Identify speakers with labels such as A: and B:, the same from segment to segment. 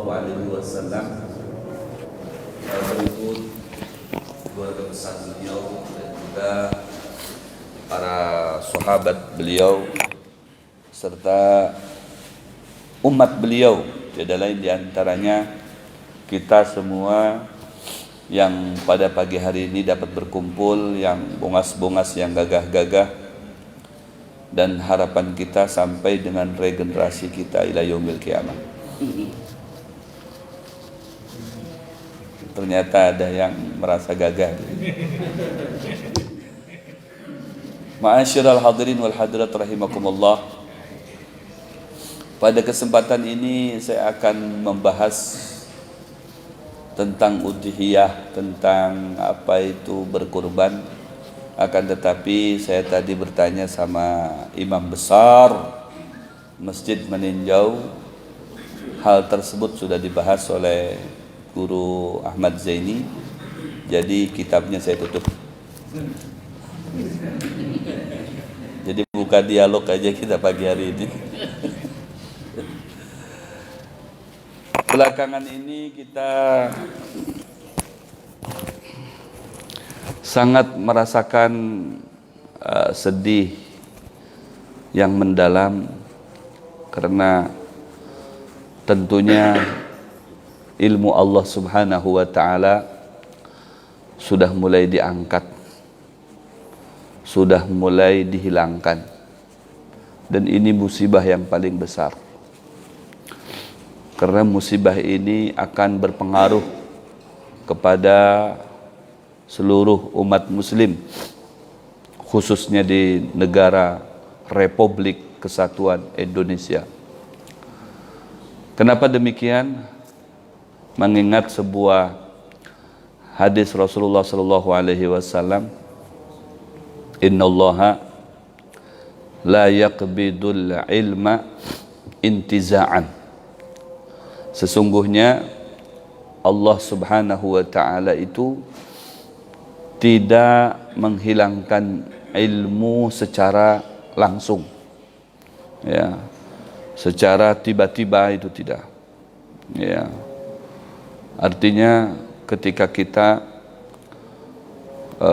A: Shallallahu Alaihi Wasallam, berikut keluarga besar beliau dan juga para sahabat beliau serta umat beliau. Tiada lain diantaranya kita semua yang pada pagi hari ini dapat berkumpul, yang bongas-bongas, yang gagah-gagah, dan harapan kita sampai dengan regenerasi kita ila yaumil qiyamah. Ternyata ada yang merasa gagah. Ma'asyiral hadirin wal hadirat rahimakumullah. Pada kesempatan ini saya akan membahas tentang udhiyah, tentang apa itu berkurban. Akan tetapi saya tadi bertanya sama imam besar Masjid Meninjau, hal tersebut sudah dibahas oleh Guru Ahmad Zaini, jadi kitabnya saya tutup. Jadi buka dialog aja kita pagi hari ini. Belakangan ini kita sangat merasakan sedih yang mendalam, karena tentunya ilmu Allah Subhanahu wa ta'ala sudah mulai diangkat, sudah mulai dihilangkan, dan ini musibah yang paling besar, karena musibah ini akan berpengaruh kepada seluruh umat muslim, khususnya di negara Republik Kesatuan Indonesia. Kenapa demikian? Mengingat sebuah hadis Rasulullah sallallahu alaihi wasallam, innallaha la yaqbidul ilma intiza'an. Sesungguhnya Allah Subhanahu wa ta'ala itu tidak menghilangkan ilmu secara langsung, ya, secara tiba-tiba, itu tidak, ya. Artinya ketika kita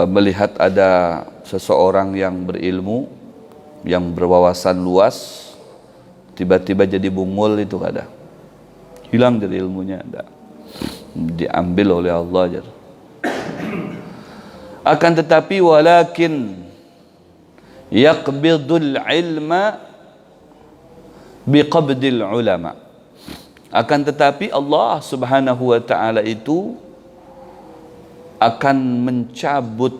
A: melihat ada seseorang yang berilmu, yang berwawasan luas, tiba-tiba jadi bungul, itu ada, hilang dari ilmunya, ada, diambil oleh Allah aja. Akan tetapi walakin yaqbidul ilma biqabdil ulama. Akan tetapi Allah Subhanahu wa ta'ala itu akan mencabut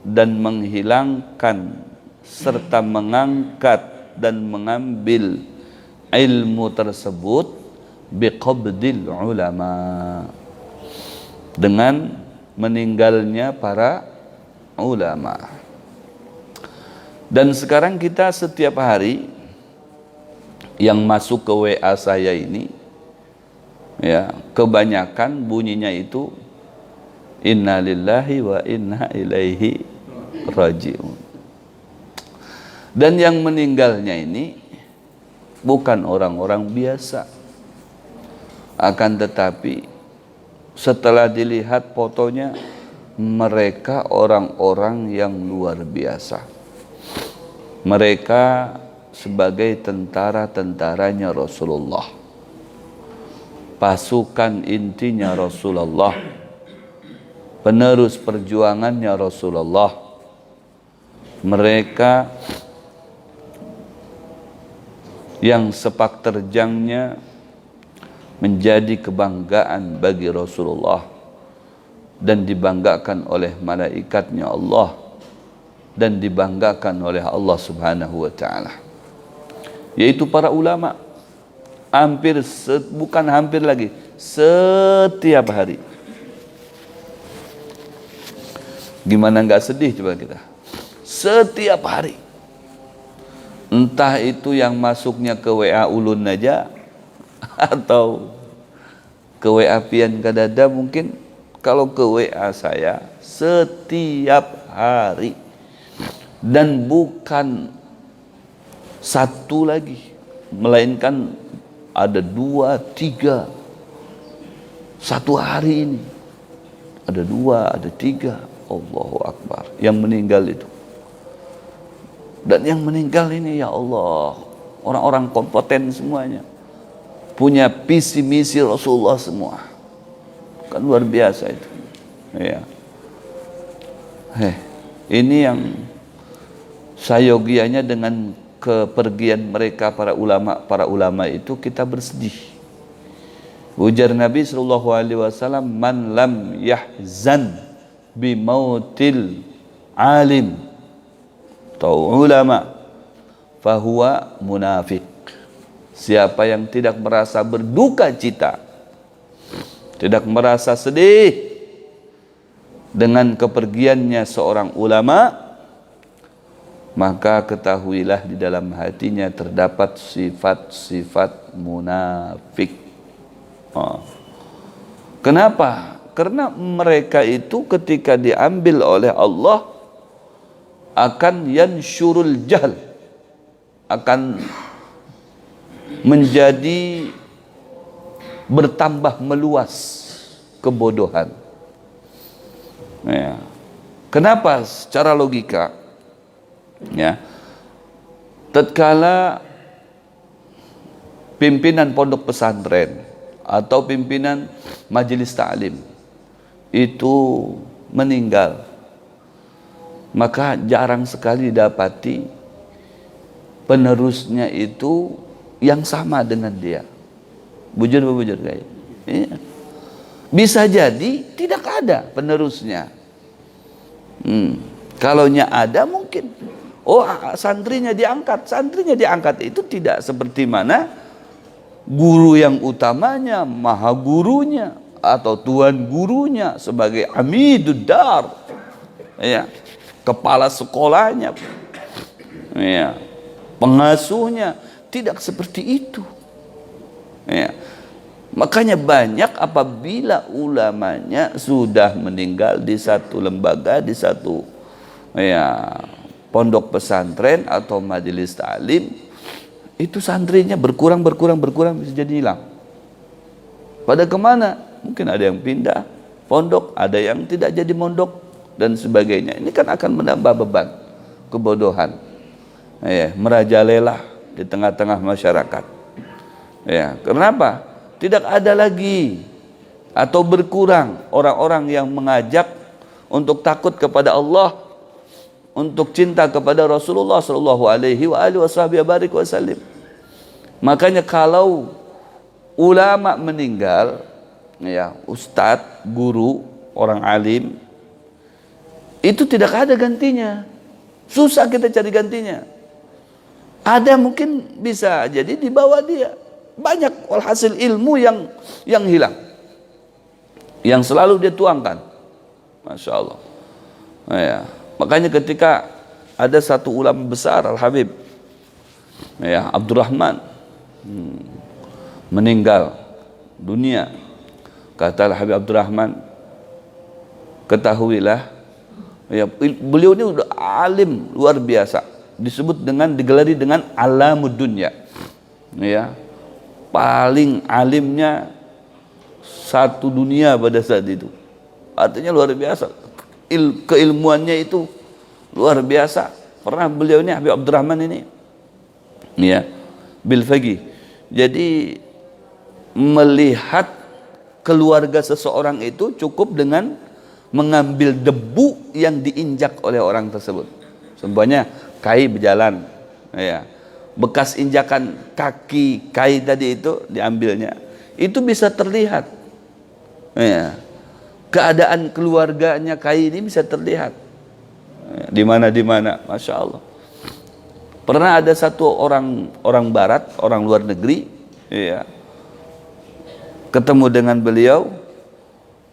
A: dan menghilangkan serta mengangkat dan mengambil ilmu tersebut biqabdil ulama, dengan meninggalnya para ulama. Dan sekarang kita setiap hari yang masuk ke WA saya ini, ya, kebanyakan bunyinya itu inna lillahi wa inna ilaihi raji'un. Dan yang meninggalnya ini bukan orang-orang biasa, akan tetapi setelah dilihat fotonya, mereka orang-orang yang luar biasa. Mereka sebagai tentara-tentaranya Rasulullah, pasukan intinya Rasulullah, penerus perjuangannya Rasulullah. Mereka yang sepak terjangnya menjadi kebanggaan bagi Rasulullah dan dibanggakan oleh malaikatnya Allah dan dibanggakan oleh Allah Subhanahu wa ta'ala, yaitu para ulama. Bukan hampir lagi, setiap hari. Gimana nggak sedih coba kita? Setiap hari. Entah itu yang masuknya ke WA ulun aja, atau ke WA pian kadada, mungkin kalau ke WA saya setiap hari. Dan bukan satu lagi, melainkan ada 2, 3 Satu hari ini ada 2, ada 3, Allahu Akbar yang meninggal itu. Dan yang meninggal ini ya Allah, orang-orang kompeten semuanya, punya visi misi Rasulullah semua. Kan luar biasa itu. Ya. Ini yang sayogianya dengan kepergian mereka para ulama itu kita bersedih. Ujar Nabi sallallahu alaihi wasallam, "Man lam yahzan bi mautil alim atau ulama fahuwa munafik." Siapa yang tidak merasa berduka cita, tidak merasa sedih dengan kepergiannya seorang ulama, maka ketahuilah di dalam hatinya terdapat sifat-sifat munafik. Kenapa? Karena mereka itu ketika diambil oleh Allah akan yansyurul jahl, akan menjadi bertambah meluas kebodohan. Ya. Kenapa? Secara logika, ya, tatkala pimpinan pondok pesantren atau pimpinan majelis ta'lim itu meninggal, maka jarang sekali didapati penerusnya itu yang sama dengan dia. Bujur guys. Ya. Bisa jadi tidak ada penerusnya. Kalaunya ada mungkin, oh santrinya diangkat itu tidak seperti mana guru yang utamanya, maha gurunya atau tuan gurunya sebagai amidud dar, ya, kepala sekolahnya, ya, pengasuhnya, tidak seperti itu. Ya. Makanya banyak apabila ulamanya sudah meninggal di satu lembaga, di satu, ya, pondok pesantren atau majelis ta'lim, itu santrinya berkurang bisa jadi hilang. Pada kemana? Mungkin ada yang pindah pondok, ada yang tidak jadi mondok dan sebagainya. Ini kan akan menambah beban kebodohan, ya, merajalela di tengah-tengah masyarakat. Ya, kenapa? Tidak ada lagi atau berkurang orang-orang yang mengajak untuk takut kepada Allah, untuk cinta kepada Rasulullah sallallahu alaihi wasallam. Makanya kalau ulama meninggal, ya, ustadz, guru, orang alim, itu tidak ada gantinya. Susah kita cari gantinya. Ada mungkin bisa jadi di bawah dia. Banyak walhasil ilmu yang hilang, yang selalu dia tuangkan. Masya Allah. Ya. Makanya ketika ada satu ulama besar, Al-Habib, ya, Abdurrahman, meninggal dunia, kata Al-Habib Abdurrahman, ketahuilah, ya, beliau ini udah alim luar biasa, digelari dengan alamud dunya, ya, paling alimnya satu dunia pada saat itu. Artinya luar biasa, keilmuannya itu luar biasa. Pernah beliau ini, Habib Abdurrahman ini, ya, bil faqih. Jadi melihat keluarga seseorang itu cukup dengan mengambil debu yang diinjak oleh orang tersebut. Semuanya kai berjalan, ya, bekas injakan kaki kai tadi itu diambilnya, itu bisa terlihat, ya, keadaan keluarganya kai ini bisa terlihat, ya, di mana, Masya Allah. Pernah ada satu orang barat, orang luar negeri, ya, ketemu dengan beliau,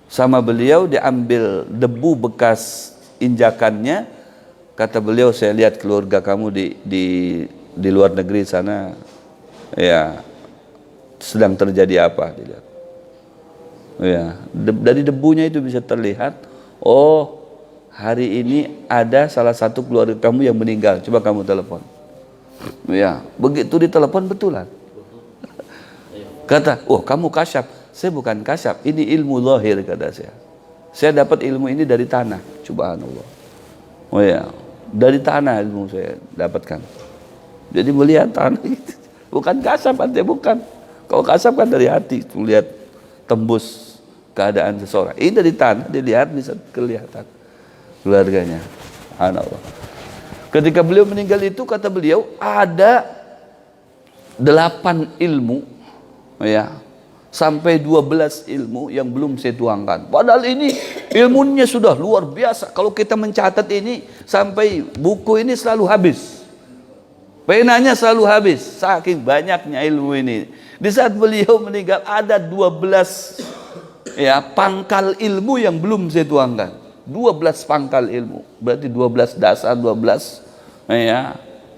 A: sama beliau diambil debu bekas injakannya. Kata beliau, saya lihat keluarga kamu di luar negeri sana, ya, sedang terjadi apa, dilihat. Ya, dari debunya itu bisa terlihat, oh, hari ini ada salah satu keluarga kamu yang meninggal, coba kamu telepon. Ya, begitu ditelepon betulan. Kata, oh, kamu kasyaf, Saya bukan kasyaf, ini ilmu zahir kata saya. Saya dapat ilmu ini dari tanah, subhanallah. Oh ya, dari tanah ilmu saya dapatkan. Jadi melihat tanah itu bukan kasyaf, artinya bukan. Kalau kasyaf kan dari hati, melihat tembus keadaan seseorang. Ini dari tanah, dilihat bisa kelihatan keluarganya. Subhanallah. Ketika beliau meninggal itu kata beliau ada 8 ilmu ya, sampai 12 ilmu yang belum saya tuangkan. Padahal ini ilmunya sudah luar biasa. Kalau kita mencatat ini sampai buku ini selalu habis. Penanya selalu habis, saking banyaknya ilmu ini. Di saat beliau meninggal ada 12 ya pangkal ilmu yang belum saya tuangkan. 12 pangkal ilmu. Berarti 12 dasar, 12 ya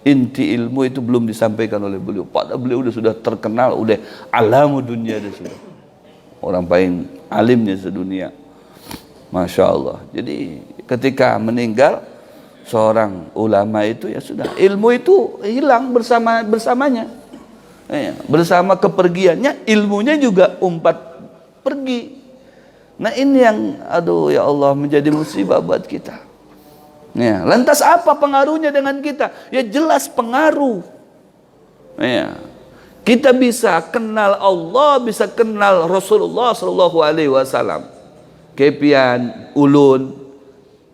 A: inti ilmu itu belum disampaikan oleh beliau. Padahal beliau sudah terkenal, udah alamu dunia dia sudah. Orang paling alimnya sedunia. Masya Allah. Jadi ketika meninggal seorang ulama itu ya sudah, ilmu itu hilang bersamanya. Ya, bersama kepergiannya ilmunya juga umpat pergi. Nah ini yang aduh ya Allah menjadi musibah buat kita. Ya, lantas apa pengaruhnya dengan kita? Ya jelas pengaruh. Ya, kita bisa kenal Allah, bisa kenal Rasulullah Shallallahu Alaihi Wasallam. Kepian, ulun,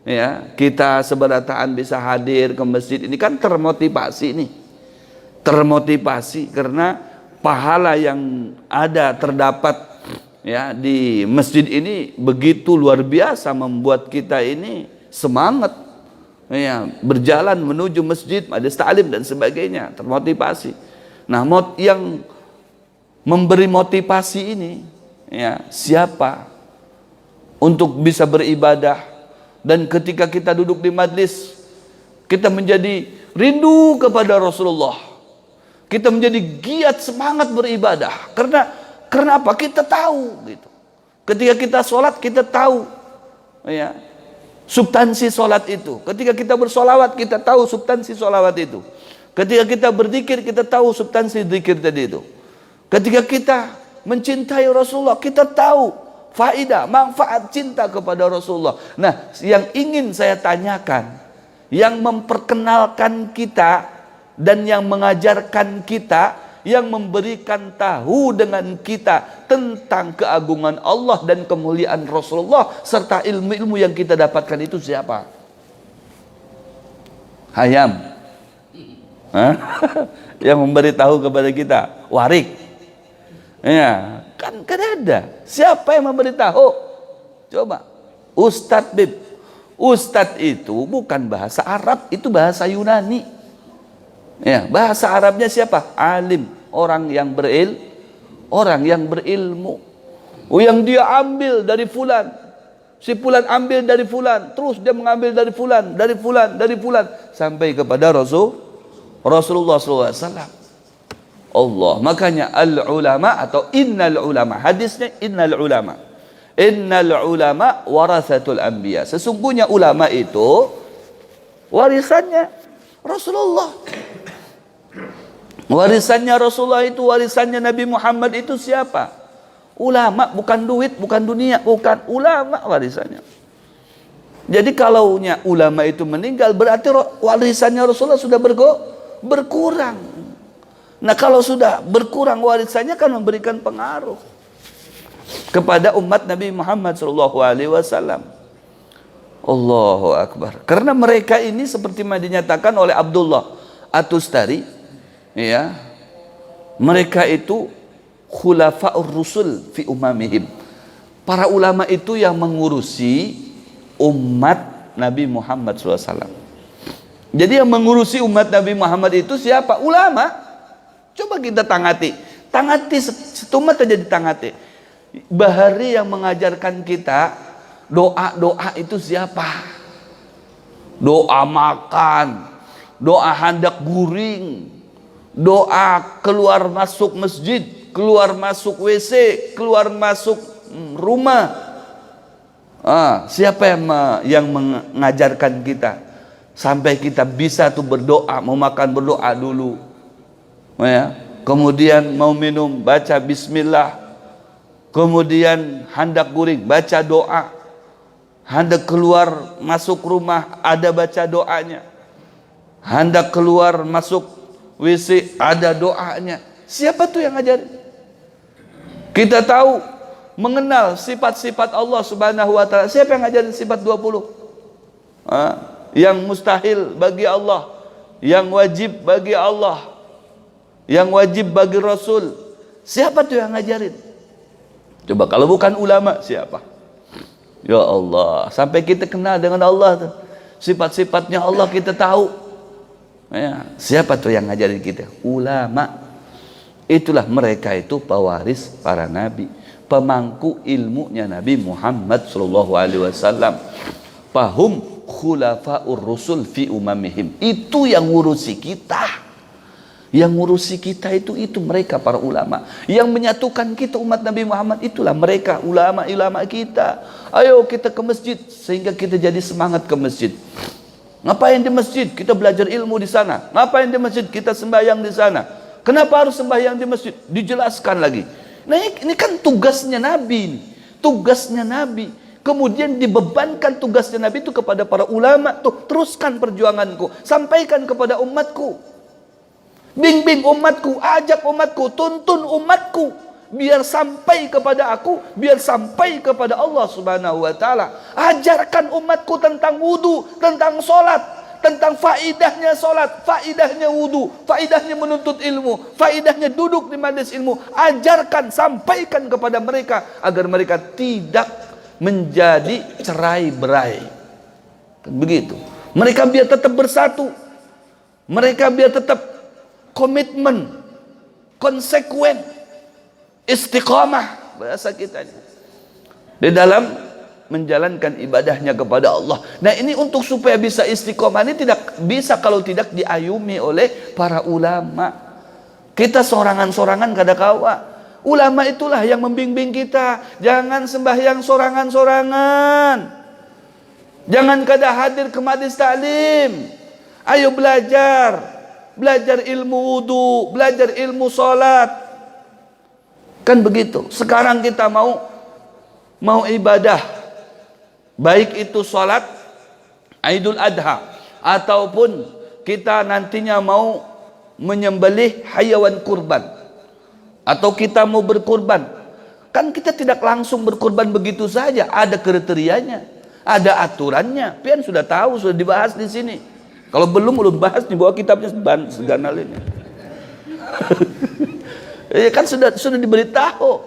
A: ya kita seberataan bisa hadir ke masjid ini kan termotivasi nih, termotivasi karena pahala yang ada terdapat ya di masjid ini begitu luar biasa membuat kita ini semangat ya berjalan menuju masjid, majelis ta'lim dan sebagainya, termotivasi. Nah, yang memberi motivasi ini ya siapa untuk bisa beribadah, dan ketika kita duduk di majelis kita menjadi rindu kepada Rasulullah, kita menjadi giat semangat beribadah karena apa? Kita tahu gitu. Ketika kita sholat kita tahu ya substansi sholat itu. Ketika kita bersolawat kita tahu substansi solawat itu. Ketika kita berzikir kita tahu substansi zikir tadi itu. Ketika kita mencintai Rasulullah kita tahu faidah, manfaat cinta kepada Rasulullah. Nah, yang ingin saya tanyakan, yang memperkenalkan kita dan yang mengajarkan kita, yang memberikan tahu dengan kita tentang keagungan Allah dan kemuliaan Rasulullah serta ilmu-ilmu yang kita dapatkan itu siapa? Hayam. Yang memberitahu kepada kita warik. Ya, kan ada. Siapa yang memberitahu? Coba. Ustadz Bib. Ustadz itu bukan bahasa Arab, itu bahasa Yunani. Ya, bahasa Arabnya siapa? Alim, orang yang berilmu. Oh, yang dia ambil dari fulan. Si fulan ambil dari fulan, terus dia mengambil dari fulan, dari fulan sampai kepada Rasulullah SAW. Allah, makanya al-ulama atau innal ulama, hadisnya innal ulama warasatul anbiya. Sesungguhnya ulama itu warisannya Rasulullah. Warisannya Rasulullah itu, warisannya Nabi Muhammad itu siapa? Ulama, bukan duit, bukan dunia, bukan, ulama warisannya. Jadi kalaunya ulama itu meninggal berarti warisannya Rasulullah sudah berkurang. Nah, kalau sudah berkurang warisannya kan memberikan pengaruh kepada umat Nabi Muhammad SAW. Allahu Akbar. Karena mereka ini seperti yang dinyatakan oleh Abdullah At-Tustari, ya, mereka itu khulafa'ur rusul fi umamihim. Para ulama itu yang mengurusi umat Nabi Muhammad SAW. Jadi yang mengurusi umat Nabi Muhammad itu siapa? Ulama. Coba kita tangati setumat aja ditangati. Bahari yang mengajarkan kita doa-doa itu siapa? Doa makan, doa hendak guring, doa keluar masuk masjid, keluar masuk WC, keluar masuk rumah. Siapa yang mengajarkan kita sampai kita bisa tuh berdoa, mau makan berdoa dulu, ya. Kemudian mau minum baca bismillah, Kemudian hendak guring, baca doa. Hendak keluar masuk rumah, ada baca doanya. Hendak keluar masuk WC, ada doanya. Siapa tuh yang ngajarin? Kita tahu, mengenal sifat-sifat Allah Subhanahu wa ta'ala. Siapa yang ngajarin sifat 20? Yang mustahil bagi Allah, yang wajib bagi Allah, yang wajib bagi Rasul. Siapa tuh yang ngajarin? Coba kalau bukan ulama siapa? Ya Allah, sampai kita kenal dengan Allah tuh. Sifat-sifatnya Allah kita tahu. Ya, siapa tuh yang ngajarin kita? Ulama. Itulah mereka itu pewaris para nabi, pemangku ilmunya Nabi Muhammad sallallahu alaihi wasallam. Fahum khulafaur rusul fi umamihim. Itu yang ngurusi kita. Yang ngurusi kita itu mereka para ulama. Yang menyatukan kita umat Nabi Muhammad itulah mereka, ulama-ulama kita. Ayo kita ke masjid sehingga kita jadi semangat ke masjid. Ngapain di masjid? Kita belajar ilmu di sana. Ngapain di masjid? Kita sembahyang di sana. Kenapa harus sembahyang di masjid? Dijelaskan lagi. Nah ini kan tugasnya Nabi. Tugasnya Nabi. Kemudian dibebankan tugasnya Nabi itu kepada para ulama. Tuh, teruskan perjuanganku. Sampaikan kepada umatku. Bimbing umatku, ajak umatku, tuntun umatku biar sampai kepada aku, biar sampai kepada Allah Subhanahu wa ta'ala. Ajarkan umatku tentang wudu, tentang solat, tentang faidahnya solat, faidahnya wudu, faidahnya menuntut ilmu, faidahnya duduk di majelis ilmu. Ajarkan, sampaikan kepada mereka agar mereka tidak menjadi cerai-berai. Begitu. Mereka biar tetap bersatu. Mereka biar tetap komitmen, konsekuen, istiqamah bahasa kita di dalam menjalankan ibadahnya kepada Allah. Nah ini untuk supaya bisa istiqamah ini tidak bisa kalau tidak diayumi oleh para ulama. Kita sorangan-sorangan kada kawa. Ulama itulah yang membimbing kita. Jangan sembahyang sorangan-sorangan. Jangan kada hadir ke majelis taklim. Ayo belajar. Belajar ilmu wudu, belajar ilmu salat. Kan begitu. Sekarang kita mau ibadah, baik itu salat Idul Adha ataupun kita nantinya mau menyembelih hayawan kurban atau kita mau berkurban. Kan kita tidak langsung berkurban begitu saja, ada kriterianya, ada aturannya. Pian sudah tahu, sudah dibahas di sini. Kalau belum bahas di bawah kitabnya seganal ini. Ya kan sudah diberitahu.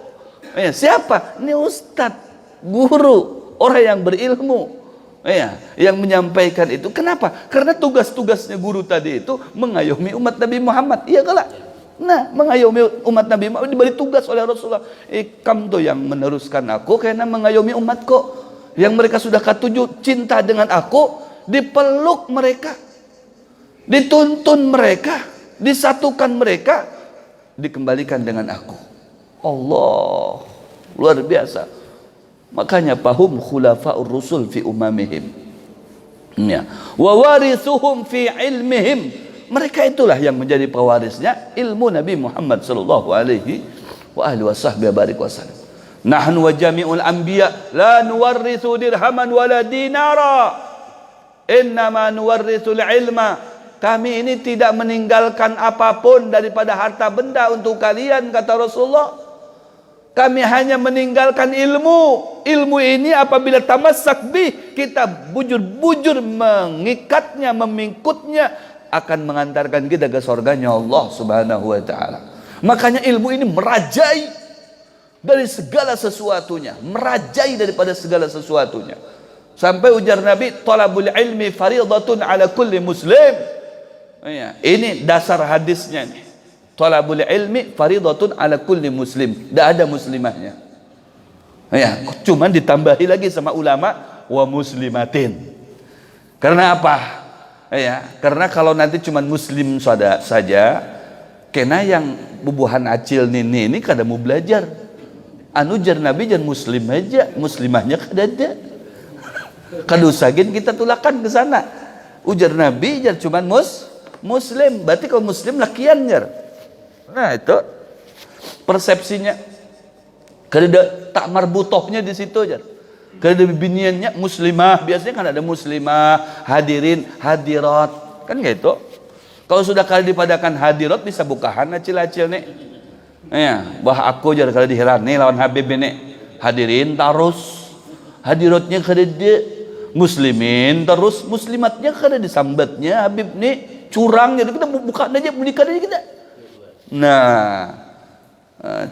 A: Ya, siapa? Ini ustadz, guru, orang yang berilmu. Ya, yang menyampaikan itu. Kenapa? Karena tugas-tugasnya guru tadi itu mengayomi umat Nabi Muhammad. Iya kalah. Nah, mengayomi umat Nabi Muhammad diberi tugas oleh Rasulullah. Kamu tuh yang meneruskan aku karena mengayomi umatku. Yang mereka sudah ketujuh cinta dengan aku, dipeluk mereka. Dituntun mereka, disatukan mereka, dikembalikan dengan aku. Allah, luar biasa. Makanya fahum khulafaur rusul fi umamihim. Ya. Wa warithuhum fi ilmihim. Mereka itulah yang menjadi pewarisnya ilmu Nabi Muhammad sallallahu alaihi wasallam. Nahnu wa jami'ul anbiya la nuwarrithu dirhaman wala dinara. Innama nuwarrithul ilma. Kami ini tidak meninggalkan apapun daripada harta benda untuk kalian, kata Rasulullah. Kami hanya meninggalkan ilmu. Ilmu ini apabila tamassak bih, kita bujur-bujur mengikatnya, memingkutnya, akan mengantarkan kita ke surganya Allah Subhanahu wa ta'ala. Makanya ilmu ini merajai dari segala sesuatunya, merajai daripada segala sesuatunya. Sampai ujar Nabi, talabul ilmi faridatun ala kulli muslim. Ya, ini dasar hadisnya nih. Talabul ilmi faridatun ala kulli muslim. Tidak ada muslimahnya. Ya, cuman ditambahi lagi sama ulama wa muslimatin. Karena apa? Ya, karena kalau nanti cuman muslim saja, kena yang bubuhan acil ini kada mau belajar. Anu jar Nabi jan muslim aja, muslimahnya kada ada. Kadusagin kita tulakan ke sana. Ujar Nabi jar cuman muslim, berarti kalau muslim lakian jar. Nah itu persepsinya. Kada tak marbutohnya di situ aja. Kada biniannya muslimah, biasanya kan ada muslimah, hadirin, hadirat, kan gitu. Kalau sudah kali dipadakan hadirat bisa bukahan acil-acil nih. Ya, bah aku jar kali diheran nih lawan Habib nih. Hadirin terus, hadiratnya kada de, muslimin terus, muslimatnya kada disambatnya Habib nih curang jadi kita buka aja menikah aja kita. Nah,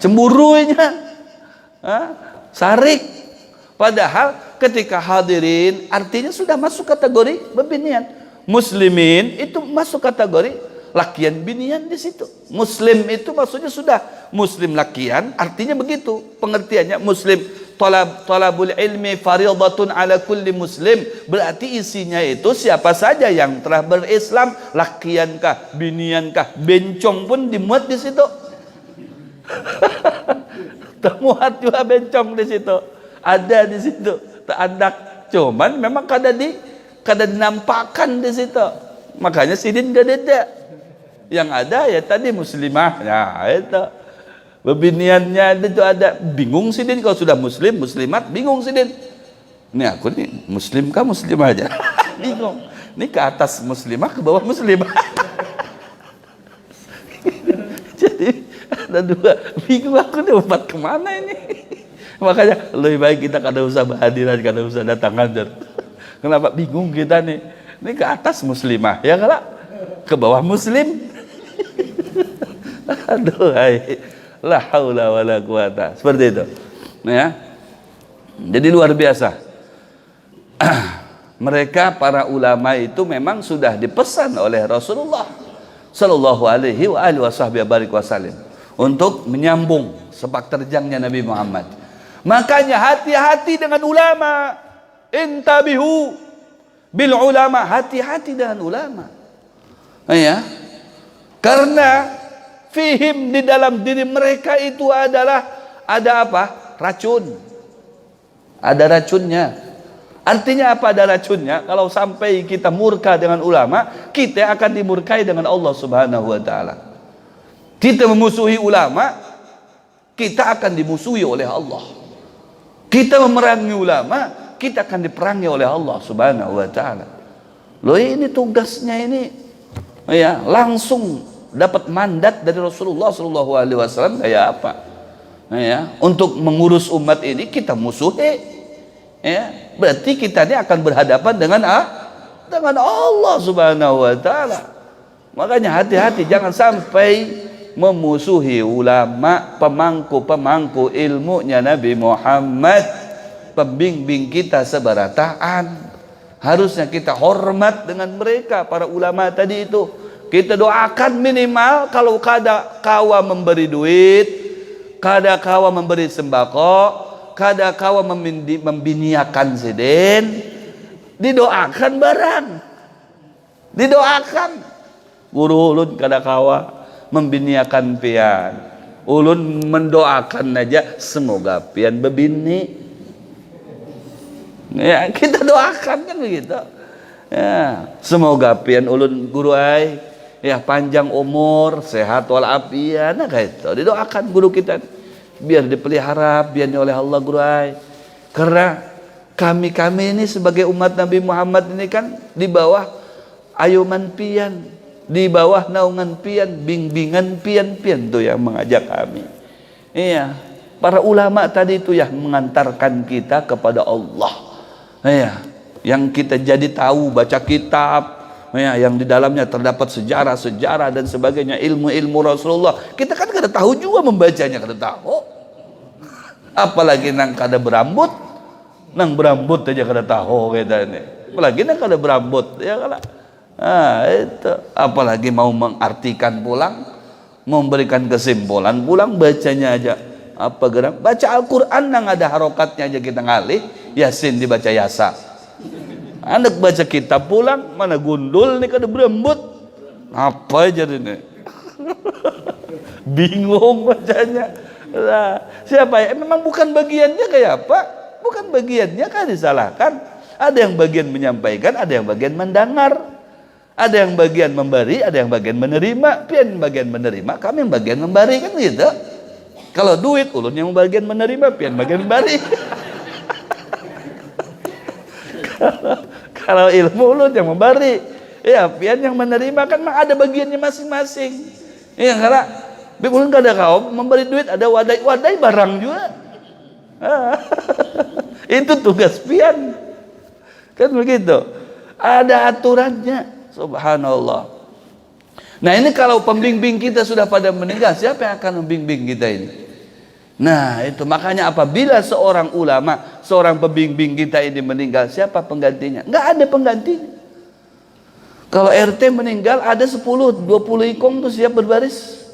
A: cemburunya. Sarik. Padahal ketika hadirin artinya sudah masuk kategori bebinian. Muslimin itu masuk kategori lakian binian di situ. Muslim itu maksudnya sudah muslim lakian, artinya begitu pengertiannya. Muslim talabul ilmi fardhatun ala kulli muslim, berarti isinya itu siapa saja yang telah berislam, lakiankah, biniankah, bencong pun dimuat di situ. Temuat juga bencong di situ, ada di situ, tak ada, cuman memang kada dinampakkan di situ. Makanya sidin gak ada, yang ada ya tadi muslimah, ya itu bebiniannya itu ada. Bingung sidin kalau sudah muslim muslimat, bingung sidin. Ini aku nih muslim kah muslimah aja, bingung. Ini ke atas muslimah, ke bawah muslimah. Jadi ada dua, bingung aku nih obat kemana ini. Makanya lebih baik kita kada usah berhadiran, kada usah datang hadir. Kenapa bingung kita nih? Ini ke atas muslimah ya kalau ke bawah muslim. Aduh, la haula wala quwata, seperti itu ya. Jadi luar biasa. Mereka para ulama itu memang sudah dipesan oleh Rasulullah sallallahu alaihi wa alihi wasallam untuk menyambung sepak terjangnya Nabi Muhammad. Makanya hati-hati dengan ulama. Intabihu bil ulama, hati-hati dengan ulama. Ya. Karena fihim, di dalam diri mereka itu adalah ada apa? Racun. Ada racunnya. Artinya apa ada racunnya? Kalau sampai kita murka dengan ulama, kita akan dimurkai dengan Allah Subhanahu wa taala. Kita memusuhi ulama, kita akan dimusuhi oleh Allah. Kita memerangi ulama, kita akan diperangi oleh Allah Subhanahu wa taala. Loh, ini tugasnya ini ya, langsung dapat mandat dari Rasulullah sallallahu alaihi wasallam kayak apa? Ya, untuk mengurus umat ini kita musuhi. Ya, berarti kita ini akan berhadapan dengan Allah Subhanahu wa taala. Makanya hati-hati jangan sampai memusuhi ulama, pemangku ilmunya Nabi Muhammad, pembimbing kita seberataan. Harusnya kita hormat dengan mereka, para ulama tadi itu. Kita doakan minimal kalau kada kawa memberi duit, kada kawa memberi sembako, kada kawa membiniakan sidin, didoakan barang. Didoakan. Guru ulun kada kawa membiniakan pian, ulun mendoakan aja semoga pian bebini. Ya, kita doakan kan begitu. Ya, semoga pian ulun guru ai ya panjang umur, sehat walafiat, nah kayak itu. Didoakan guru kita biar dipelihara biar oleh Allah guru ai. Karena kami ini sebagai umat Nabi Muhammad ini kan di bawah ayuman pian, di bawah naungan pian, bimbingan pian tuh yang mengajak kami. Iya, para ulama tadi itu yang mengantarkan kita kepada Allah. Iya, yang kita jadi tahu baca kitab, ya, yang di dalamnya terdapat sejarah-sejarah dan sebagainya, ilmu-ilmu Rasulullah. Kita kan kada tahu juga membacanya, kada tahu. Apalagi nang kada berambut, nang berambut aja kada tahu kita ini. Apalagi nang kada berambut, ya kalau itu apalagi mau mengartikan pulang, memberikan kesimpulan pulang, bacanya aja apa gerak, baca Al-Quran nang ada harokatnya aja kita ngalih. Yasin dibaca Yasa. Anak baca kitab pulang mana gundul nih kada berambut, apa aja ini. Bingung bacanya. Nah, siapa ya? Memang bukan bagiannya kayak apa? Bukan bagiannya kan disalahkan. Ada yang bagian menyampaikan, ada yang bagian mendengar. Ada yang bagian memberi, ada yang bagian menerima. Pian bagian menerima, kami yang bagian memberi, kan gitu. Kalau duit ulun yang bagian menerima, pian bagian bari. Kalau ilmu ulun yang memberi, ya pian yang menerima, kan ada bagiannya masing-masing. Iya karena ulun kada kaum memberi duit, ada wadai barang juga. Itu tugas pian. Kan begitu. Ada aturannya. Subhanallah. Nah ini kalau pembimbing kita sudah pada meninggal, siapa yang akan membimbing kita ini? Nah itu makanya apabila seorang ulama, seorang pembimbing kita ini meninggal, siapa penggantinya? Nggak ada penggantinya. Kalau RT meninggal ada 10, 20 ikong tuh siap berbaris.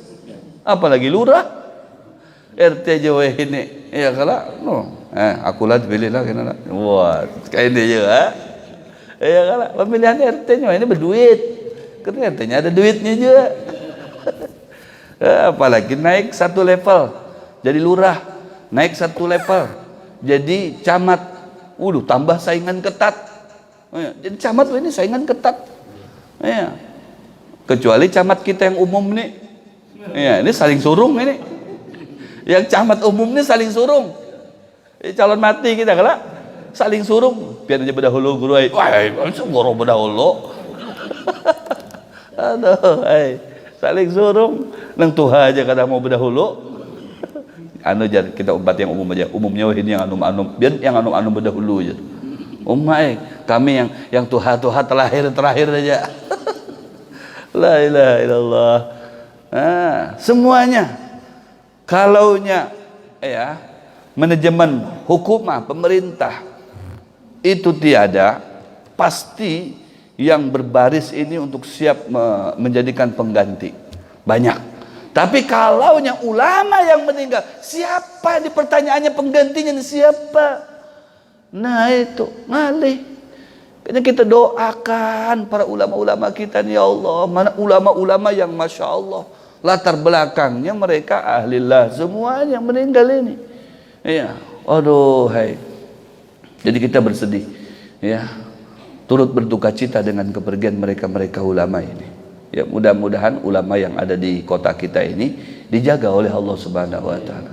A: Apalagi lurah. RT Jawa ini. Ya kalau no. Aku lah pilih lah kena. Wah, kayak ini juga. Ya kalau pemilihan RT-nya ini berduit. Karena RT-nya ada duitnya juga. Apalagi naik satu level jadi lurah, naik satu level jadi camat. Tambah saingan ketat. Jadi camat ini saingan ketat. Ya. Kecuali camat kita yang umum nih. Ya, ini saling surung ini. Yang camat umum ini saling surung. Calon mati kita kalau saling surung. Biar aja berdahulu guru. Wah, guru berdahulu. Aduh, saling surung. Nang Tuhan aja kadang mau berdahulu. Kita umpat yang umum aja. Umumnya ini yang anum-anum. Biar yang anum-anum berdahulu aja. Kami yang Tuhan terakhir aja. La ilaha illallah. Semuanya. Kalaunya ya manajemen hukumah pemerintah itu tiada, pasti yang berbaris ini untuk siap menjadikan pengganti banyak. Tapi kalaunya ulama yang meninggal, siapa di pertanyaannya penggantinya siapa? Nah itu ngalih. Kayaknya kita doakan para ulama-ulama kita nih, ya Allah, mana ulama-ulama yang masya Allah latar belakangnya mereka ahlillah semuanya meninggal ini. Ya, aduh, hai. Jadi kita bersedih, ya, turut berduka cita dengan kepergian mereka ulama ini. Ya, mudah-mudahan ulama yang ada di kota kita ini dijaga oleh Allah Subhanahu Wa Taala,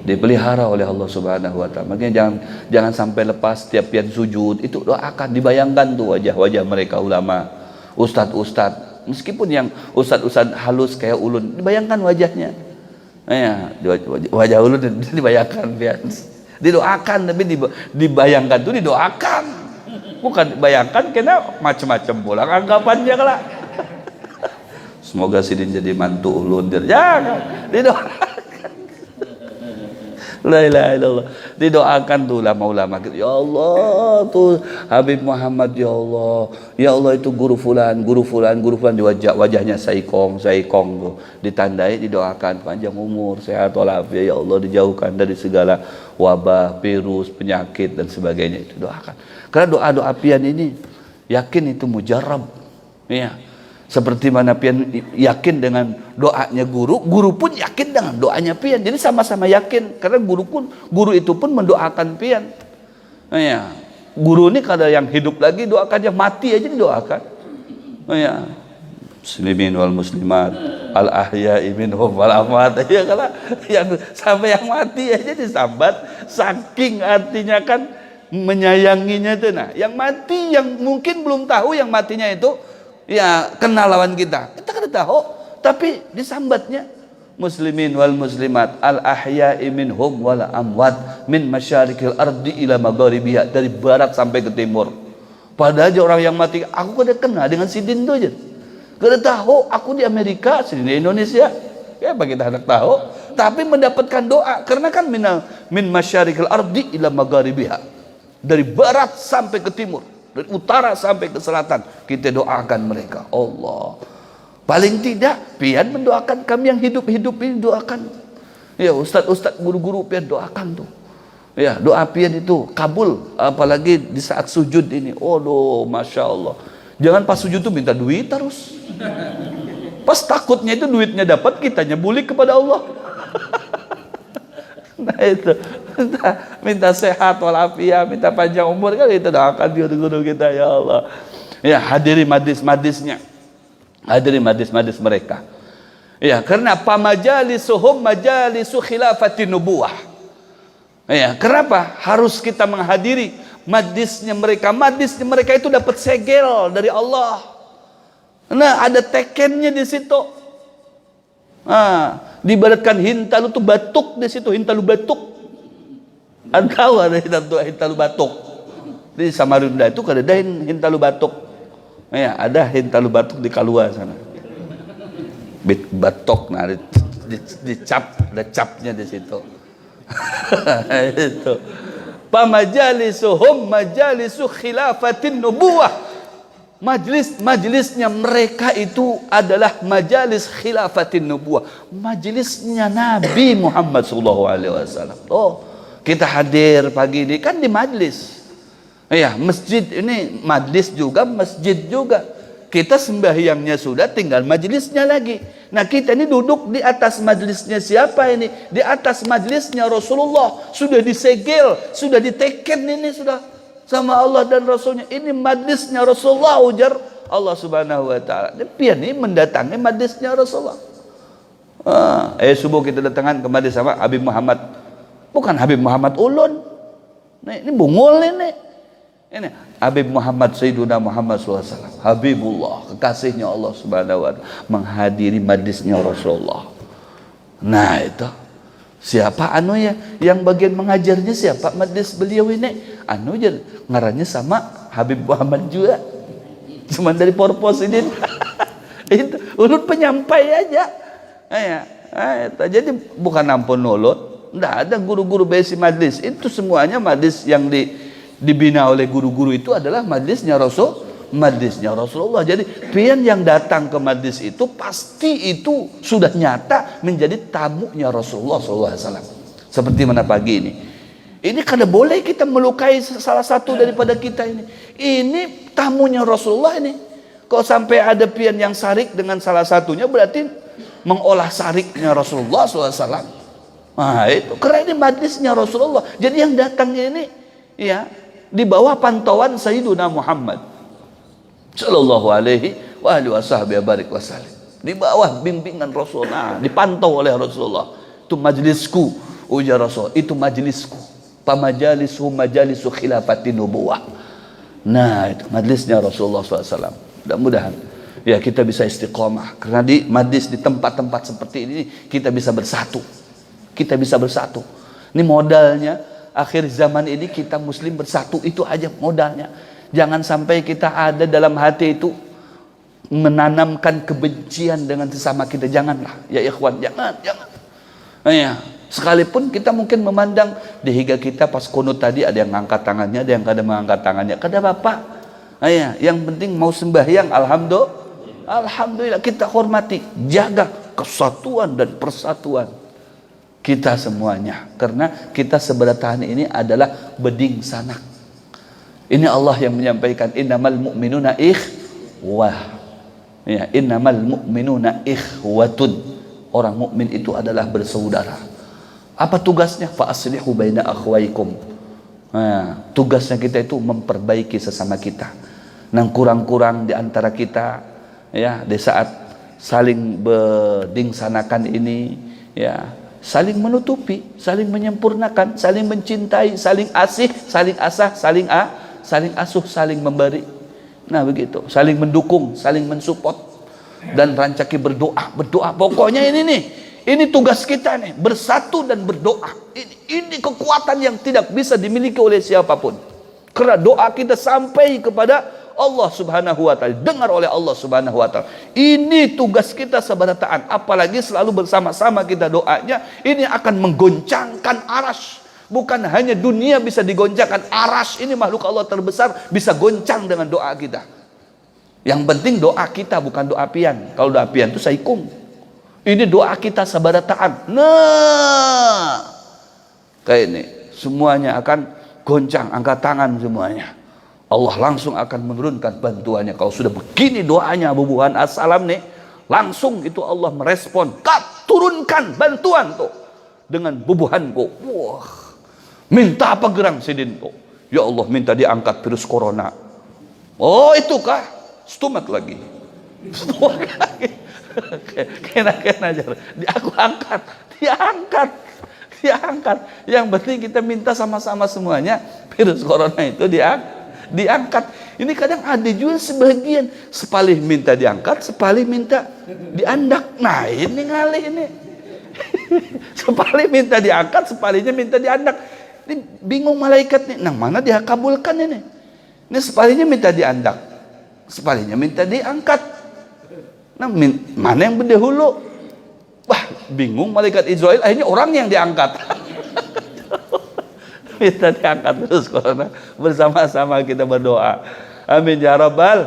A: dipelihara oleh Allah Subhanahu Wa Taala. Makanya jangan sampai lepas tiap pian sujud itu doakan, dibayangkan tuh wajah-wajah mereka ulama, ustadz-ustadz. Meskipun yang ustadz-ustadz halus kayak ulun, dibayangkan wajahnya. Ya, wajah ulun dibayangkan, pian. Didoakan, tapi dibayangkan tuh didoakan. Bukan dibayangkan karena macam-macam pulang anggapannya kalau. Semoga sidin jadi mantu ulun. Jangan didoakan. La ilaha illallah. Didoakan tuh ulama-ulama kita. Ya Allah tuh Habib Muhammad, ya Allah. Ya Allah itu guru fulan di wajahnya saikong tuh. Ditandai, didoakan panjang umur, sehat walafiat, ya Allah, dijauhkan dari segala wabah, virus, penyakit dan sebagainya. Itu doakan. Karena doa-doa pian ini yakin itu mujarab. Ya. Seperti mana pian yakin dengan doanya guru pun yakin dengan doanya pian. Jadi sama-sama yakin karena guru itu pun mendoakan pian. Ya, guru ini kada yang hidup lagi doakan, yang mati aja didoakan. Ya, muslimin wal muslimat, al ahya'i minhum wal amwat. Ya kalau yang sampai yang mati aja disambat, saking artinya kan menyayanginya itu. Nah, yang mati yang mungkin belum tahu yang matinya itu ya kenal lawan kita kan tahu, tapi disambatnya muslimin wal muslimat al ahya'i minhum wal amwat min masyarikil ardi ila magharibiha, dari barat sampai ke timur. Padahal aja orang yang mati aku kada kenal dengan sidin tuh aja, kada tahu aku di Amerika, sidin di Indonesia, ya bagi kita hendak tahu, tapi mendapatkan doa karena kan min masyarikil ardi ila magharibiha, dari barat sampai ke timur, dari utara sampai ke selatan, kita doakan mereka. Allah, paling tidak pian mendoakan kami yang hidup-hidup ini, doakan. Ya, ustadz-ustadz, guru-guru pian doakan tuh. Ya, doa pian itu kabul, apalagi di saat sujud ini. Aduh, masya Allah. Jangan pas sujud tuh minta duit terus. Pas takutnya itu duitnya dapat, kitanya bulik kepada Allah. Nah itu minta sehat walafiat, minta panjang umur, kan itu doakan guru-guru kita, ya Allah. Ya, hadiri majlis-majlisnya, hadiri majlis-majlis mereka. Ya, karena pamajalisuhum majalisu khilafatin nubuwah. Ya, kenapa harus kita menghadiri majlisnya mereka? Majlisnya mereka itu dapat segel dari Allah. Nah, ada tekennya di situ. Nah, diibaratkan hintalu tuh batuk di situ, hintalu batuk. Tahu ada hintalu batuk. Di Samarinda itu kada ada hintalu batuk. Ya, ada hintalu batuk di Kalua sana. Batok, nah dicap, ada capnya di situ. Itu. Pamajalisuhum majalisu khilafatin nubuwah. Majlisnya mereka itu adalah majalis khilafatin nubuwah. Majlisnya Nabi Muhammad SAW. Oh, kita hadir pagi ini kan di majlis. Ya, masjid ini majlis juga, masjid juga. Kita sembahyangnya sudah, tinggal majelisnya lagi. Nah, kita ini duduk di atas majelisnya siapa ini? Di atas majelisnya Rasulullah. Sudah disegel, sudah diteken ini sudah sama Allah dan Rasulnya. Ini majelisnya Rasulullah, ujar Allah Subhanahu wa taala. Dia ini mendatangi majelisnya Rasulullah. Subuh kita datangan ke majelis sama Habib Muhammad. Bukan Habib Muhammad Ulun. Ini bungul ini. Ini Habib Muhammad Sayyiduna Muhammad SAW, Habibullah, kekasihnya Allah Subhanahu wa taala, menghadiri majlisnya Rasulullah. Nah, itu siapa anu ya yang bagian mengajarnya, siapa majlis beliau ini? Anu aja ngarannya sama Habib Muhammad juga. Cuma dari porpos ini. Itu ulun penyampai aja. Jadi bukan ampun ulun, enggak ada guru-guru besi majlis. Itu semuanya majlis yang dibina oleh guru-guru itu adalah majlisnya Rasulullah. Jadi pian yang datang ke majlis itu pasti itu sudah nyata menjadi tamunya Rasulullah SAW. Seperti mana pagi ini. Ini kada boleh kita melukai salah satu daripada kita ini. Ini tamunya Rasulullah ini. Kalau sampai ada pian yang sarik dengan salah satunya, berarti mengolah sariknya Rasulullah SAW. Nah itu, karena ini majlisnya Rasulullah. Jadi yang datangnya ini, ya, di bawah pantauan Sayyiduna Muhammad sallallahu alaihi wa alihi wasallam, di bawah bimbingan Rasulullah, dipantau oleh Rasulullah. Itu majlisku, ujar Rasul, itu majlisku. Pamajalisu majalisu khilafatin nubuwah. Nah, itu majlisnya Rasulullah SAW. Mudah-mudahan ya kita bisa istiqomah, karena di majlis, di tempat-tempat seperti ini kita bisa bersatu. Kita bisa bersatu. Ini modalnya. Akhir zaman ini kita muslim bersatu, itu aja modalnya. Jangan sampai kita ada dalam hati itu menanamkan kebencian dengan sesama kita. Janganlah ya ikhwan, jangan. Ya, sekalipun kita mungkin memandang di higa kita pas kunut tadi ada yang ngangkat tangannya, ada yang kada mengangkat tangannya, kada apa-apa. Ya, yang penting mau sembahyang, alhamdulillah kita hormati, jaga kesatuan dan persatuan kita semuanya, karena kita seberatahan ini adalah beding sanak. Ini Allah yang menyampaikan innamal mu'minuna ikhwah. Ya, innamal mu'minuna ikhwatun. Orang mukmin itu adalah bersaudara. Apa tugasnya? Fa aslihu baina akhwaikum. Nah, tugasnya kita itu memperbaiki sesama kita. Nang kurang-kurang di antara kita, ya, di saat saling berdingsanakan ini, ya, saling menutupi, saling menyempurnakan, saling mencintai, saling asih, saling asah, saling asuh, saling memberi. Nah begitu, saling mendukung, saling mensupport, dan rancaki berdoa. Pokoknya ini nih, ini tugas kita nih, bersatu dan berdoa. Ini kekuatan yang tidak bisa dimiliki oleh siapapun. Karena doa kita sampai kepada Allah Subhanahu wa taala, dengar oleh Allah Subhanahu wa taala. Ini tugas kita seberataan, apalagi selalu bersama-sama kita doanya. Ini akan menggoncangkan arasy. Bukan hanya dunia bisa digoncangkan, arasy ini makhluk Allah terbesar bisa goncang dengan doa kita. Yang penting doa kita, bukan doa pian. Kalau doa pian itu saikum. Ini doa kita seberataan. Nah, kayak ini semuanya akan goncang, angkat tangan semuanya. Allah langsung akan menurunkan bantuannya. Kalau sudah begini doanya Abu Buhan As-Salam nih, langsung itu Allah merespon. Kak, turunkan bantuan tuh dengan bubuhanku. Wah, minta apa gerang sidin tuh? Ya Allah, minta diangkat virus corona. Oh itu kah? Stumat lagi. Kena aja. Aku diangkat. Yang penting kita minta sama-sama semuanya virus corona itu diangkat. Ini kadang ada juga sebagian sepalih minta diangkat, sepalih minta diandak. Nah ini ngalih ini. Sepalih minta diangkat, sepalihnya minta diandak. Ini bingung malaikat nih. Nah mana dia kabulkan ini? Ini sepalihnya minta diandak, sepalihnya minta diangkat. Nah mana yang berdahulu? Wah bingung malaikat Israel. Akhirnya orang yang diangkat. Minta diangkat terus corona. Bersama-sama kita berdoa. Amin ya rabbal.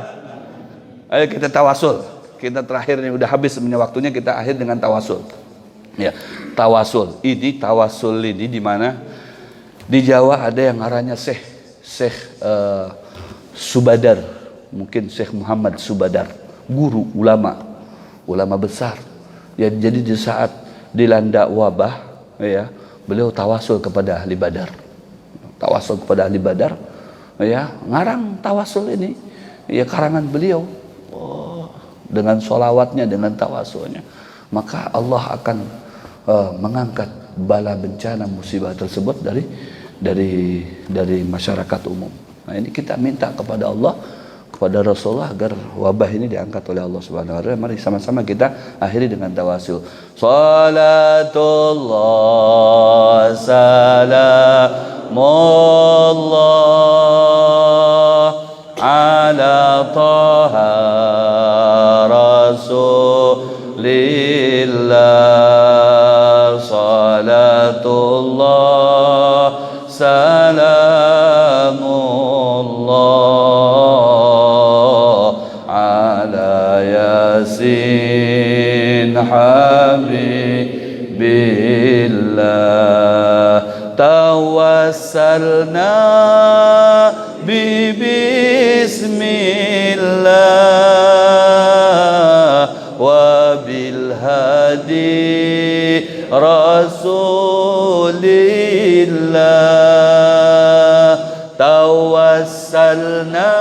A: Ayo kita tawasul. Kita terakhir ini udah habis sebenarnya waktunya, kita akhir dengan tawasul. Ya, tawasul. Ini tawasul ini di mana? Di Jawa ada yang arahnya Syekh Subadar, mungkin Syekh Muhammad Subadar, guru ulama besar. Ya, jadi di saat dilanda wabah, ya, beliau tawasul kepada ahli Badar. Tawasul kepada ahli Badar, ya, ngarang tawasul ini, ya karangan beliau. Oh, dengan sholawatnya, dengan tawasulnya, maka Allah akan mengangkat bala bencana musibah tersebut dari masyarakat umum. Nah ini kita minta kepada Allah, kepada Rasulullah agar wabah ini diangkat oleh Allah Subhanahu wa taala. Mari sama-sama kita akhiri dengan tawasul. Salatullah salamullah ala taha rasulillah. Salatullah salamullah ala yasin habibillah. Tawassalna bismillah wa bil hadi rasulillah. Tawassalna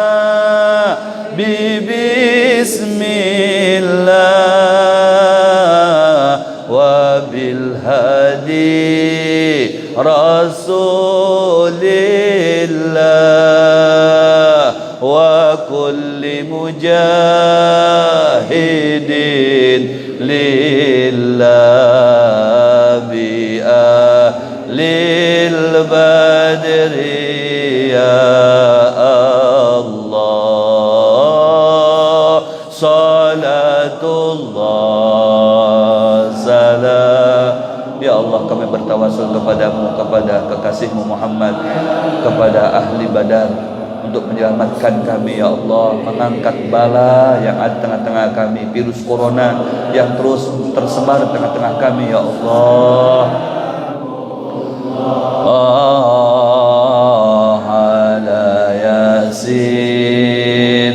A: bismillah wa bil hadi rasulillah wa kulli mujahidin lillah bi ahlil badri ya Allah. Salatullah salam. Ya Allah, kami bertawasul kepadamu, kepada kekasihmu Muhammad, kepada ahli Badar, untuk menyelamatkan kami ya Allah, mengangkat bala yang ada tengah-tengah kami, virus corona yang terus tersebar di tengah-tengah kami ya Allah. Ala yasin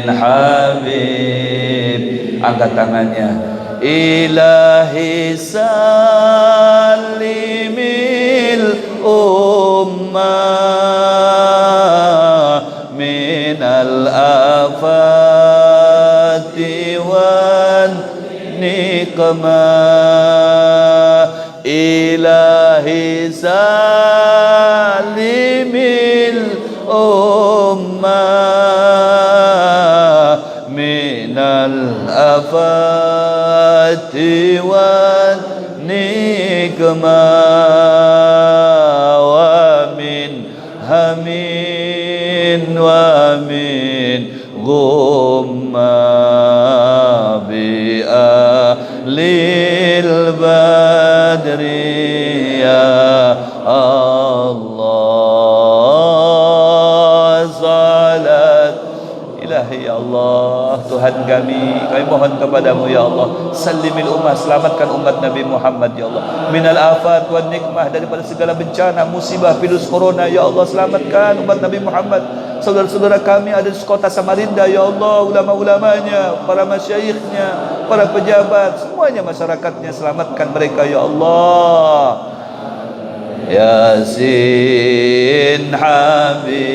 A: habib. Angkat tangannya. Ilahi salimil ummah minal afati wan nikmah. Ilahi salimil ummah minal afati wan nikmah wa min hamin wa min ghumma bi ahlil badri ya Allah. Salat ilahi ya Allah, Tuhan kami mohon kepadamu ya Allah, salimil ummah, selamatkan umat Nabi Muhammad ya Allah, minal afat wan nikmah, daripada segala bencana musibah virus corona ya Allah, selamatkan umat Nabi Muhammad. Saudara-saudara kami ada di kota Samarinda ya Allah, ulama-ulamanya, para masyayikhnya, para pejabat, semuanya masyarakatnya, selamatkan mereka ya Allah. Yasin habibillah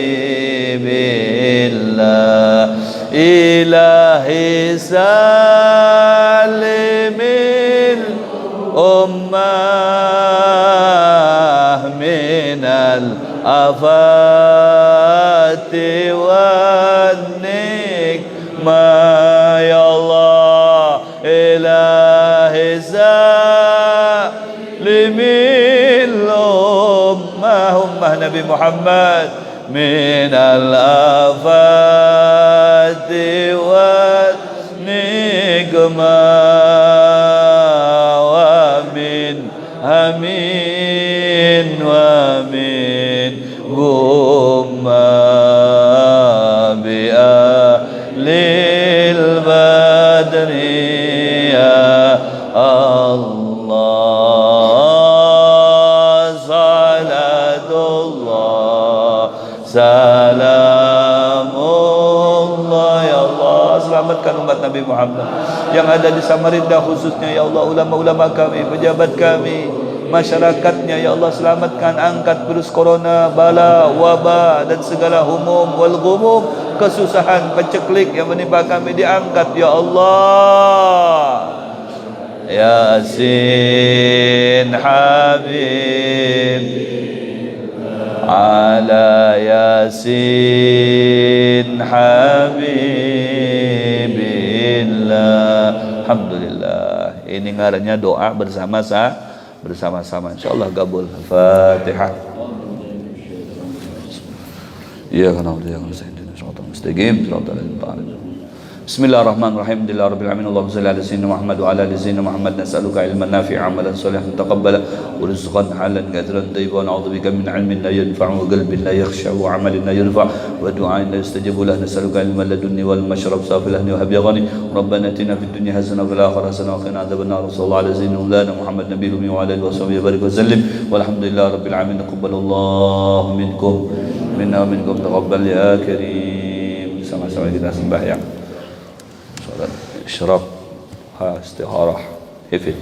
A: ilahi salim ummah minal afati wan nikmah ya Allah ilahi zalimil ummah Nabi Muhammad minal afati wan nikmah wa min amin wa min gumma bi'alil badri ya Allah salatullah salamullah ya Allah selamatkan umat Nabi Muhammad yang ada di Samarinda khususnya ya Allah ulama-ulama kami pejabat kami masyarakatnya ya Allah selamatkan angkat virus corona bala wabah dan segala humum wal ghumum kesusahan paceklik yang menimpa kami diangkat ya Allah Yasin Habib ala Yasin Habibillah alhamdulillah ini ngarannya doa bersama-sama insyaallah gabul Fatihah ya kana ya kana sayyidina syaitan mustaqim shiratal ladzina Bismillahirrahmanirrahim. Alhamdulillahirabbil alamin. Allahumma shalli ala sayyidina Muhammad wa ala ali sayyidina Muhammad. Nas'aluka ilman nafi'an, amalan shalihan taqabbala, wa rizqan halalan kathiran tayyiban. Na'udzubika min 'ilmin la yanfa'u wa qalbin la yakhsha'u wa 'amalin la yurfa' wa du'ain la yustajabu lahu. Nas'aluka ilman ladunni wal mashrab safil ahli wa habi ghani. Rabbana atina fid dunya hasanah wa fil akhirati hasanah wa qina adzabannar. Sallallahu ala sayyidina Maulana Muhammad nabiyil ummi wa ala alihi wa sahbihi barik wa sallim. Walhamdulillahirabbil alamin. Taqabbalallahu minkum minna wa minkum taqabbal ya karim. Sama-sama kita sembahyang. Isyraq, istikharah, hifid.